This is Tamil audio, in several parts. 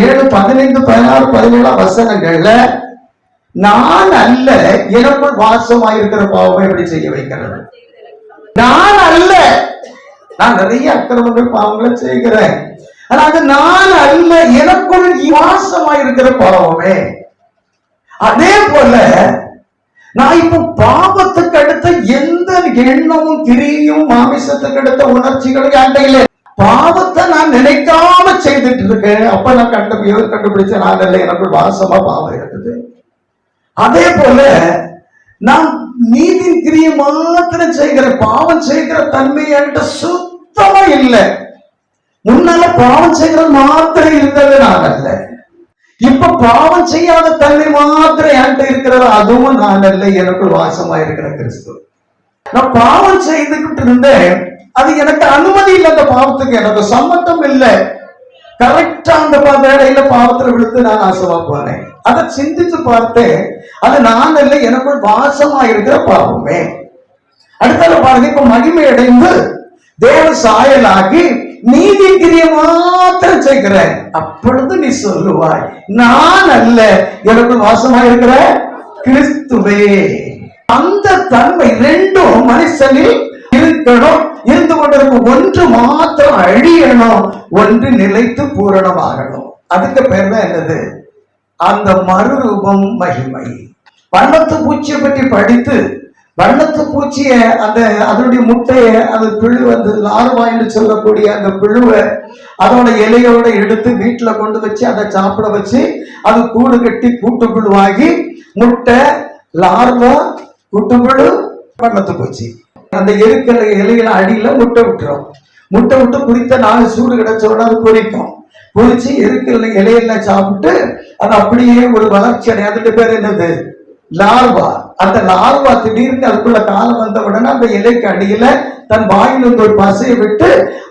7, 15, 16, 17 வசனங்கள்ல நான் அல்ல எனக்குள் வாசமாயிருக்கிற பாவம் எப்படி செய்ய வைக்கிறது? நான் அல்ல, நான் நிறைய அக்கிரமங்கள் பாவங்களை செய்கிறேன். ஆனா அது நான் அல்ல, எனக்குள் வாசமாயிருக்கிற பாவமே. அதே போல நான் இப்ப பாவத்துக்கு அடுத்த எந்த எண்ணமும் கிரியும் மாமிசத்துக்கு அடுத்த உணர்ச்சிகளும் என்கிட்ட பாவத்தை நான் நினைக்காம செய்துட்டு இருக்கேன். அப்ப நான் கண்டுபிடிச்ச நான் இல்லை, எனக்குள் வாசமா பாவம் இருக்குது. அதே போல நான் நீதி கிரியை மாத்திரம் செய்கிற பாவம் செய்கிற தன்மை என்கிட்ட சுத்தமா இல்லை. முன்னால பாவம் செய்கிறது மாத்திரம் இருந்தது நான் அல்ல. இப்ப பாவம் செய்யாத தன்மை மாத்திரம் என்கிட்ட இருக்கிறது, அதுவும் நான் அல்ல, எனக்குள் வாசமா இருக்கிற கிறிஸ்து. நான் பாவம் செய்துகிட்டு இருந்தேன், அது எனக்கு அனுமதி இல்லை. அந்த பாவத்துக்கு எனக்கு சம்மத்தம் இல்லை. கரெக்டா அந்த வேலையில பாவத்துல விழுத்து நான் நாசமா போனேன். அதை சிந்திச்சு பார்த்தேன், அது நான் அல்ல, எனக்குள் வாசமா இருக்கிற பாவமே. அடுத்த பாருங்க, இப்ப மகிமை அடைந்து தேவ சாயலாகி நீதி கிரிய மாத்திரம் செய்கிறேன். அப்பொழுது நீ சொல்லுவாய், நான் அல்ல, எனக்குள் வாசமா இருக்கிற கிறிஸ்துவே. அந்த தன்மை ரெண்டும் மனுஷனில் இருக்கணும். இருந்து கொண்டிருக்கும் ஒன்று மாத்திரம் அழியணும், ஒன்று நிலைத்து பூரணமாகணும். அதுக்கு பேர் தான் என்னது? அந்த மறுரூபம் மகிமை. வண்ணத்து பூச்சியை பற்றி படித்து வண்ணத்து பூச்சிய அந்த அதனுடைய முட்டைய அது புழு வந்து லார்வா என்று சொல்லக்கூடிய அந்த புழுவை அதோட இலையோட எடுத்து வீட்டுல கொண்டு வச்சு அதை சாப்பிட வச்சு அது கூடு கட்டி கூட்டுப்புழுவாகி முட்டை லார்வா கூட்டுப்புழு வண்ணத்து பூச்சி அந்த இருக்கிற இலையில அடியில முட்டை விட்டுரும். முட்டை விட்டு குறித்த 4 சூடு கிடைச்சோட அது பொரிக்கும். பொரிச்சு இருக்கிற இலையில சாப்பிட்டு அது அப்படியே ஒரு வளர்ச்சி அடைய. அதுக்கு பேர் என்னது? லார்வா. அந்த லார்வா திடீர்னு அதுக்குள்ள காலம் வந்த உடனே அந்த இலைக்கு அடியில தன் வாயில ஒரு பசையை விட்டு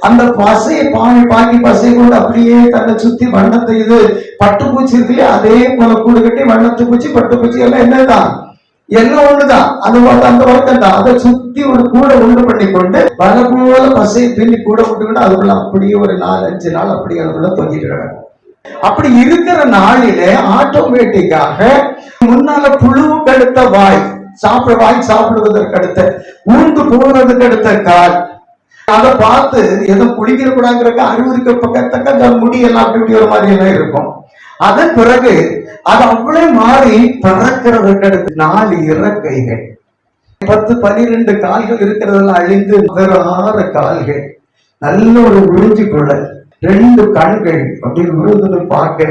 அந்த பசையை பாக்கி பசையை கொண்டு அப்படியே தன்னை சுத்தி வண்ணத்தை இது பட்டுப்பூச்சி இருக்குல்லையே அதே போல கூடு கட்டி வண்ணத்து பூச்சி பட்டுப்பூச்சி எல்லாம் என்னதான் எல்லாம் ஒண்ணுதான். அது அந்த வர்க்கம் தான். அதை சுத்தி ஒரு கூட உண்டு பண்ணி கொண்டு வர போல பசையை பின்னி கூட விட்டுக்கிட்டு அதுக்குள்ள அப்படியே ஒரு 4-5 நாள் அப்படியே அதுக்குள்ள தொங்கிட்டு கிடக்கும். அப்படி இருக்கிற நாளிலே ஆட்டோமேட்டிக்காக முன்னால புழுவுக்கு அடுத்த வாய் சாப்பிடுவதற்கு அடுத்த ஊந்து போறதுக்கு அடுத்த கால் அதை பார்த்து எதோ குளிக்கிற கூடாங்கிறக்க அறிவுறுக்க பக்கத்தக்க அந்த முடியெல்லாம் அப்படி ஒரு மாதிரி எல்லாம் இருக்கும். அதன் பிறகு அது அவ்வளவு மாறி பறக்கிறதுக்கு அடுத்து 4 இறக்கைகள் 10-12 கால்கள் இருக்கிறதெல்லாம் அழிந்து வெறும் 6 கால்கள் நல்ல ஒரு விழிஞ்சுக்குள்ள 2 கண்கள் அப்படின்னு விழுந்து பார்க்க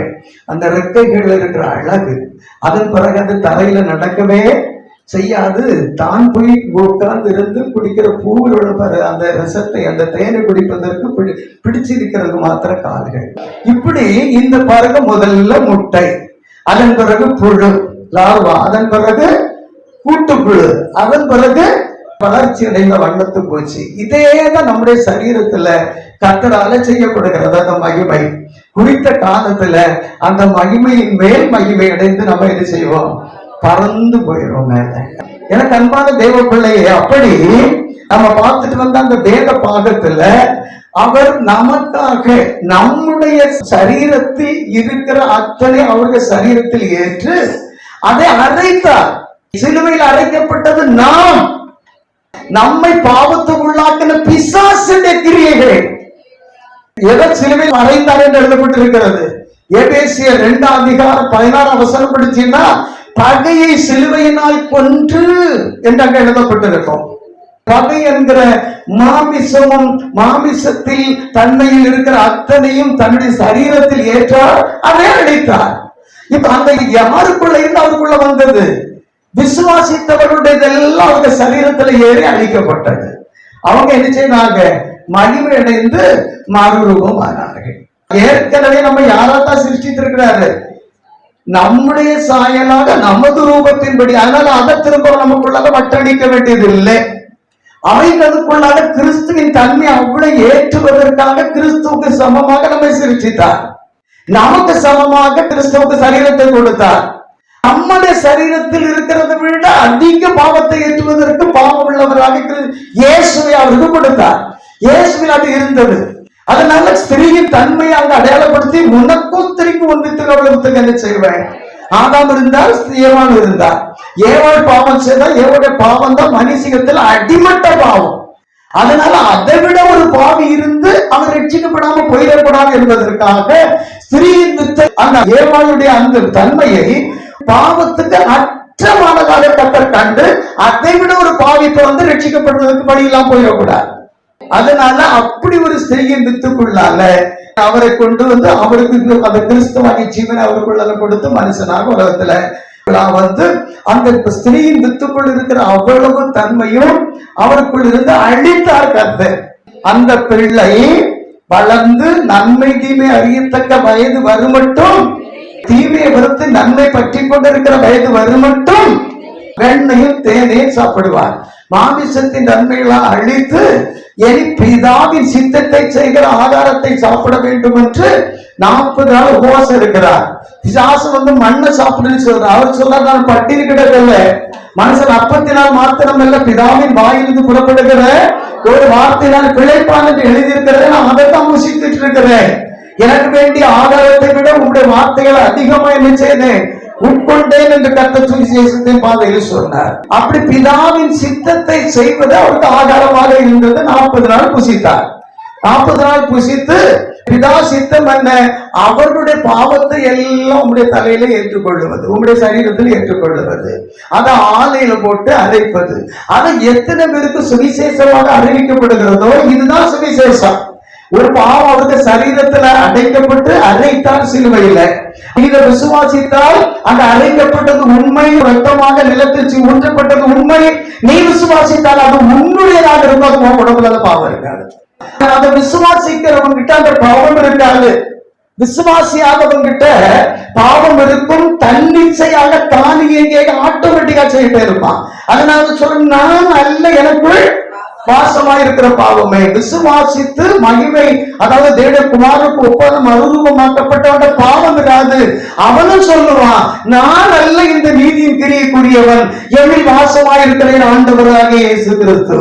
அந்த ரெக்கைகள் இருக்கிற அழகு. அதன் பிறகு அந்த தரையில நடக்கவே செய்யாது. தான் போய் உட்கார்ந்து இருந்து குடிக்கிற பூவில் உள்ள அந்த ரசத்தை அந்த தேனை குடிப்பதற்கு பிடிச்சிருக்கிறது மாத்திர கால்கள். இப்படி இந்த பிறகு முதல்ல முட்டை, அதன் பிறகு புழு லார்வா, அதன் பிறகு கூட்டுப்புழு, அதன் பிறகு வளர்ச்சி அடைந்த வண்ணத்து பூச்சி. இதேதான் நம்முடைய சரீரத்துல கர்த்தரால செய்யப்படுகிறது. அந்த மகிமை குறித்த காலத்துல அந்த மகிமையின் மேல் மகிமை அடைந்து நம்ம என்ன செய்வோம்? பறந்து போயிடும் மேல. எனக்கு அன்பான தேவ பிள்ளையே, அப்படி நம்ம பார்த்துட்டு வந்த அந்த வேத பாகத்துல அவர் நமக்காக நம்முடைய சரீரத்தில் இருக்கிற அத்தனை அவருடைய சரீரத்தில் ஏற்று அதை அரைத்தார். சிலுவையில் அரைக்கப்பட்டது நாம், நம்மை பாவத்துக்குள்ளாக்கின பிசாசுடைய கிரியைகள். எதை சிலுவையில் அறைந்தார் என்று எழுதப்பட்டிருக்கிறது. எபேசியர் 2:16 படிச்சீங்கன்னா பகையை சிலுவையினால் கொன்று என்று அங்க எழுதப்பட்டிருக்கும். பகை என்கிற மாமிசமும் மாமிசத்தில் தன்மையில் இருக்கிற அத்தனையும் தன்னுடைய சரீரத்தில் ஏற்றார், அதை அழித்தார். இப்ப அந்த யாருக்குள்ள இருந்து அவருக்குள்ள வந்தது? விசுவாசித்தவர்களுடையதெல்லாம் அவங்க சரீரத்துல ஏறி அழிக்கப்பட்டது. அவங்க என்ன செய்தாங்க? மகிமை அடைந்து மறுரூபம் ஆனார்கள். ஏற்கனவே நம்ம யாராத்தான் சிருஷ்டித்திருக்கிறாரு? நம்முடைய சாயலாக நமது ரூபத்தின்படி. அதனால அதை திரும்ப நமக்குள்ளாக வட்டடிக்க வேண்டியது இல்லை. அவைகளுக்குள்ளாக கிறிஸ்துவின் தன்மை அவ்வளவு ஏற்றுவதற்காக கிறிஸ்துவுக்கு சமமாக நம்மை சிருஷ்டித்தார். நமக்கு சமமாக கிறிஸ்துவுக்கு சரீரத்தை கொடுத்தார். நம்முடைய சரீரத்தில் இருக்கிறதை விட அதிக பாவத்தை ஏற்றுவதற்கு பாவம் உள்ளவராக இயேசுவை அவருக்கு கொடுத்தார். இயேசுவில் அது இருந்தது. அதனால ஸ்திரீயின் தன்மையை அங்க அடையாளப்படுத்தி உனக்கும் ஸ்திரீக்கு ஒன்றுத்துக்கு அவ்வளவுத்துக்கு என்ன செய்வேன். ஆதாம் இருந்தால் ஏவாள் இருந்தார். ஏவாள் பாவம் செய்தால் ஏவோட பாவம் தான் மனுஷத்தில் அடிமட்ட பாவம். அதனால அதை விட ஒரு பாவி இருந்து அவர் ரட்சிக்கப்படாம போயிடக்கூடாது என்பதற்காக ஸ்திரீயின் அந்த ஏவாளுடைய அந்த தன்மையை பாவத்துக்கு அற்றமானதாக கத்தர் கண்டு அதை விட ஒரு பாவிக்கு வந்து ரட்சிக்கப்படுவதற்கு வழியெல்லாம் போயிடக்கூடாது. அதனால அப்படி ஒரு ஸ்திரீயின் வித்துக்குள்ளால அவரை கொண்டு வந்து அவருக்கு அந்த கிறிஸ்துவானி ஜீவனை அவருக்குள்ள கொடுத்து மனுஷனாக உலகத்துல வந்து அந்த ஸ்திரீயின் வித்துக்குள் இருக்கிற அவ்வளவு தன்மையும் அவருக்குள் இருந்து அழித்தார் கர்த்தர். அந்த பிள்ளை வளர்ந்து நன்மை தீமை அறியத்தக்க வயது வருமட்டும், தீமையை வெறுத்து நன்மை பற்றி கொண்டிருக்கிற வயது வருமட்டும் வெண்ணையும் தேனையும் சாப்பிடுவார். மாமிசத்தின் நன்மைகளால் அழித்து என் பிதாவின் சித்தத்தை செய்கிற ஆதாரத்தை சாப்பிட வேண்டும் என்று 40 நாள் உபவாசம் இருக்கிறார். பிசாசு வந்து மண்ணை சாப்பிடுன்னு சொல்றார். அவர் சொல்றார், நான் பட்டினி கிடக்கல, மனுஷன் அப்பத்தினால் மாத்திரம் அல்ல பிதாவின் வாயிலிருந்து புறப்படுகிற ஒரு வார்த்தையினால் பிழைப்பான் என்று எழுதியிருக்கிறேன். நான் அதை தான் முசித்துட்டு இருக்கிறேன். எனக்கு வேண்டிய ஆதாரத்தை விட உங்களுடைய வார்த்தைகளை அதிகமா என்ன செய்தேன், உட்கொண்டேன் என்று கர்த்தர் சுவிசேஷத்தின் பாதையில் சொன்னார். அப்படி பிதாவின் சித்தத்தை செய்வது அவருக்கு ஆதாரமாக இருந்தது. 40 நாள் புசித்தார். 40 நாள் புசித்து பிதா சித்தம் என்ன, அவர்களுடைய பாவத்தை எல்லாம் உங்களுடைய தலையில ஏற்றுக்கொள்ளுவது, உங்களுடைய சரீரத்தில் ஏற்றுக்கொள்ளுவது, அதை ஆலையில போட்டு அரைப்பது. அதை எத்தனை பேருக்கு சுவிசேஷமாக அறிவிக்கப்படுகிறதோ இதுதான் சுவிசேஷம். ஒரு பாவம் அவருக்கு சரீரத்துல அடைக்கப்பட்டு அரைத்தால் சிலுவையில இதை விசுவாசித்தால் அந்த அரைக்கப்பட்டது உண்மை, ரத்தமாக நிலத்தில் ஊற்றப்பட்டது உண்மை. நீ விசுவாசித்தால் அது உன்னுடையதாக இருந்தால் உன் உடம்புல அந்த பாவம் இருக்காது. அதை விசுவாசிக்கிறவங்க கிட்ட அந்த பாவம் இருக்காது. விசுவாசியாதவங்கிட்ட பாவம் இருக்கும். தன்னிச்சையாக தானியே ஆட்டோமேட்டிக்கா செய்யிட்டே இருப்பான். அதனால சொல்ற, நான் அல்ல எனக்குள் வாசமாயிருக்கிற பாவமே. விசுவாசித்து மகிமை, அதாவது தேவகுமாருக்கு ஒப்பந்தம் அருவமாக்கப்பட்டவன் பாவம் இராது. அவனும் சொல்லுவான், நான் அல்ல இந்த நீதியின் கிரியைக்குரியவன், எதில் வாசமாயிருக்கிறேன் ஆண்டவராக இயேசு கிறிஸ்து.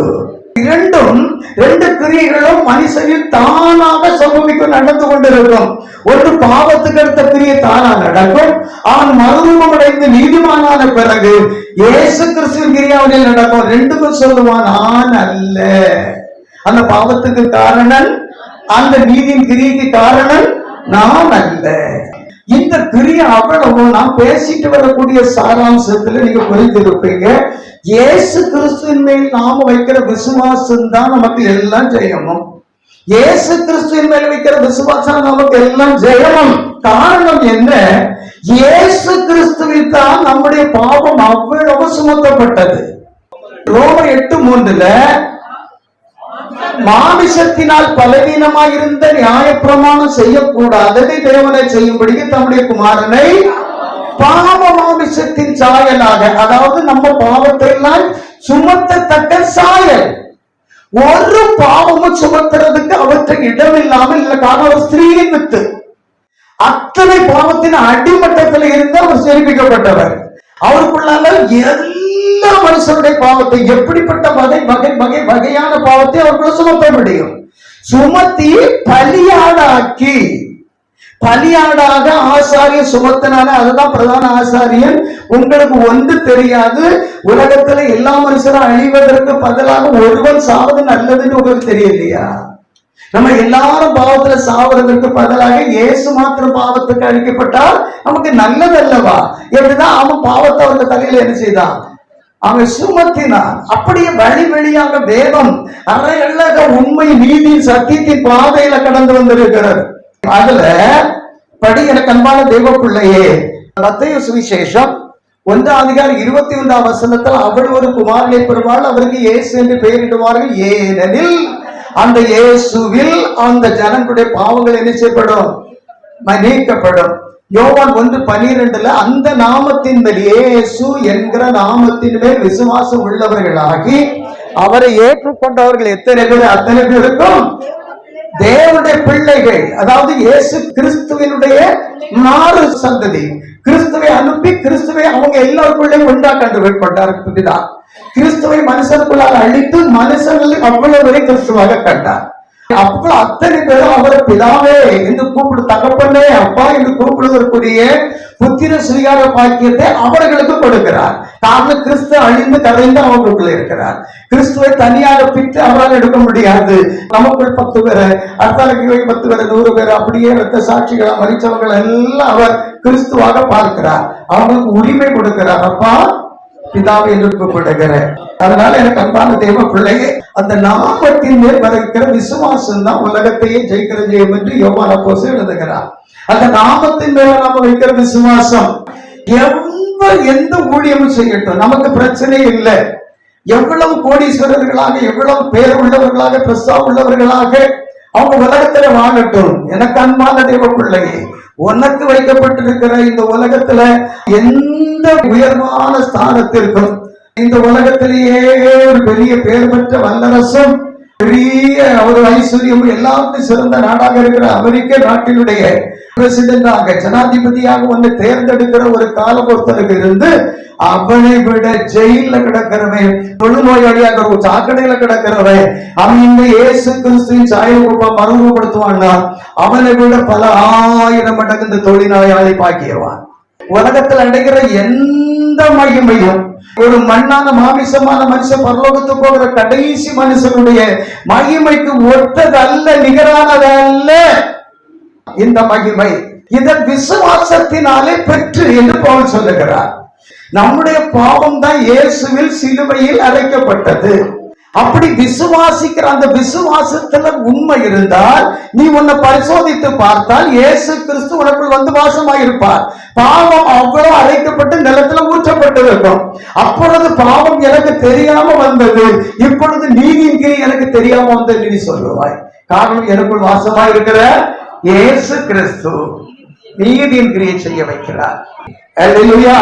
ரெண்டு கிரியைகளும் மனுஷனில் தானாக சம்பவிக்கும், நடந்து கொண்டிருக்கும். ஒன்று பாவத்துக்கு அடுத்த கிரியை தானா நடக்கும். அவன் மறுரூபம் அடைந்து நீதிமானான பிறகு இயேசு கிறிஸ்துவின் கிரியாவதில் நடக்கும். ரெண்டுக்கும் சொல்லுவான், நான் அல்ல. அந்த பாவத்துக்கு காரணம், அந்த நீதியின் கிரியைக்கு காரணம் நான் அல்ல. இந்த கிரியை அவ்வளவு நாம் பேசிட்டு வரக்கூடிய சாராம்சத்துல நீங்க புரிந்திருப்பீங்க. இயேசு கிறிஸ்துவின் மேல் நாம வைக்கிற விசுவாசம் தான் நமக்கு எல்லாம் ஜெயமும். இயேசு கிறிஸ்துவின் மேல் வைக்கிற விசுவாசம் நமக்கு எல்லாம் ஜெயமும். காரணம் என்ன? இயேசு கிறிஸ்துவில் தான் நம்முடைய பாவம் அவ்வளவு சுமத்தப்பட்டது. ரோமர் 8:3 மாமிசத்தினால் பலவீனமாயிருந்த நியாய பிரமாணம் செய்யக்கூடாததை தேவனை செய்யும்படி தம்முடைய குமாரனை பாவ மாமிசத்தின் சாயலாக, அதாவது நம்ம பாவத்தை எல்லாம் சுமத்தத்தக்க சாயல். ஒரு பாவமும் சுமத்துறதுக்கு அவற்றை இடமில்லாமல் இல்லை. காரணம், ஒரு ஸ்திரீயின் வித்து அத்தனை பாவத்தின் அடிமட்டத்தில் இருந்து அவர் சேமிக்கப்பட்டவர். அவருக்குள்ளால எல்லா மனுஷனுடைய பாவத்தை, எப்படிப்பட்ட வகையான பாவத்தை அவருக்குள்ள சுமத்த முடியும். சுமத்தி பலியாடாக்கி, பலியாடாக ஆசாரியன் சுமத்தினால, அதுதான் பிரதான ஆசாரியன். உங்களுக்கு ஒன்று தெரியாது, உலகத்துல எல்லா மனுஷரும் அழிவதற்கு பதிலாக ஒருவன் சாவது நல்லதுன்னு உங்களுக்கு தெரியலையா? நம்ம எல்லாரும் பாவத்துல சாவதற்கு பதிலாக இயேசு மாத்திரம் பாவத்துக்கு அழிக்கப்பட்டால் நமக்கு நல்லது அல்லவா? எப்படிதான் அவன் பாவத்தை அவருக்கு தலையில என்ன செய்தான், அவன் சுமத்தினான். அப்படியே வழியாக வேதம் அறையல்லக உண்மை நீதி சத்தியத்தின் பாதையில கடந்து வந்திருக்கிறது. அதுல படி எனக்கு அன்பான தெய்வ பிள்ளையே, மத்தேயு சுவிசேஷம் 1:21 அவள் ஒரு குமாரனை பெறுவாள், அவருக்கு இயேசு என்று பெயரிடுவார்கள். ஏனெனில் அந்த இயேசுவில் அந்த ஜனங்களுடைய பாவங்கள் என்ன செய்யப்படும், நீக்கப்படும். யோவான் 1:12 அந்த நாமத்தின் மேல், இயேசு என்கிற நாமத்தின் மேல் விசுவாசம் உள்ளவர்களாகி அவரை ஏற்றுக்கொண்டவர்கள் எத்தனை பேர், அத்தனை பேருக்கும் தேவனுடைய பிள்ளைகள், அதாவது இயேசு கிறிஸ்துவனுடைய மாறு சந்ததி. கிறிஸ்துவை அனுப்பி கிறிஸ்துவை அவங்க எல்லாருக்குள்ளே கொண்டாட்டார். கிறிஸ்துவை மனுஷனுக்குள்ளாக அழித்து மனுஷங்களை அவ்வளவு வரை கிறிஸ்துவாக கண்டார். அப்போ அத்தனை பேரும் அவரை பிதாவே என்று கூப்பிடு, தகப்பனே அப்பா என்று கூப்பிடுவதற்குரிய புத்திர சுவீகார பாக்கியத்தை அவர்களுக்கு கொடுக்கிறார். காரணம் கிறிஸ்து அழிந்து கரைந்து அவர்களுக்குள்ள இருக்கிறார். கிறிஸ்துவை தனியாக பிரித்து அவரால் எடுக்க முடியாது. நமக்குள் 10 பேர், அடுத்த 10 பேர், 100 பேர், அப்படியே ரத்த சாட்சிகள் மரிச்சவர்கள் எல்லாம் அவர் கிறிஸ்துவாக பார்க்கிறார். அவங்களுக்கு உரிமை கொடுக்கிறார். அப்பா பிதாவை என்று கூப்பிடுகிறேன். அதனால எனக்கு அன்பான தேவ பிள்ளையே, அந்த நாமத்தின் மேல் வருகிற விசுவாசம் தான் உலகத்தையே ஜெயிக்கிற ஜெயம் என்று யோவான் அப்போஸ்தலன் எழுதுகிறார். அந்த நாமத்தின் மேல நாம வைக்கிற விசுவாசம், எந்த ஊழியமும் செய்யட்டும் நமக்கு பிரச்சனை இல்லை. எவ்வளவு கோடீஸ்வரர்களாக, எவ்வளவு பேர் உள்ளவர்களாக, பிரஸ்தா உள்ளவர்களாக அவங்க உலகத்துல வாழட்டும். எனக்கு அன்பான தேவ பிள்ளையே, உனக்கு வைக்கப்பட்டிருக்கிற இந்த உலகத்துல எந்த உயர்வான ஸ்தானத்திற்கும், இந்த உலகத்திலேயே ஒரு பெரிய பெயர் பெற்ற வல்லரசும் பெரிய ஒரு ஐஸ்வர்யம் எல்லாத்தையும் சிறந்த நாடாக இருக்கிற அமெரிக்க நாட்டினுடைய பிரசிடென்டாக, ஜனாதிபதியாக வந்து தேர்ந்தெடுக்கிற ஒரு காலம் ஒருத்தருக்கு இருந்து, அவனை விட ஜெயில கிடக்கிறவன், தொழுநோயாளியாக சாக்கடையில கிடக்கிறவன், அவன் இந்த இயேசு கிறிஸ்துவின் சாயரூபம் மறுரூபப்படுத்துவான்னா அவனை விட பல 1000 மடங்கு இந்த தொழிலாளி பாக்கியவான். உலகத்தில் அடைகிற எந்த மகிமையும் ஒரு மண்ணான மாமிசமான மனுஷன் பரலோகத்துக்கு போகிற கடைசி மனுஷனுடைய மகிமைக்கு ஒத்தது அல்ல, நிகரானது அல்ல இந்த மகிமை. இதை விசுவாசத்தினாலே பெற்று என்று பவுல் சொல்லுகிறார். நம்முடைய பாவம் தான் இயேசுவில் சிலுவையில் அடைக்கப்பட்டது. அப்படி விசுவாசிக்கிற அந்த விசுவாசத்துல உண்மை இருந்தால், நீ உன்னை பரிசோதித்து பார்த்தால் இயேசு கிறிஸ்து உனக்குள் வந்து வாசமாயிருப்பார். பாவம் அவ்வளவு அரைக்கப்பட்டு நிலத்துல ஊற்றப்பட்டு இருக்கும். அப்பொழுது பாவம் எனக்கு தெரியாம வந்தது, இப்பொழுது நீதியின் கிரி எனக்கு தெரியாம வந்தது நீ சொல்லுவாய். காரணம், எனக்குள் வாசமாயிருக்கிற இயேசு கிறிஸ்து நீதியின் கிரியை செய்ய வைக்கிறார். அல்லேலூயா.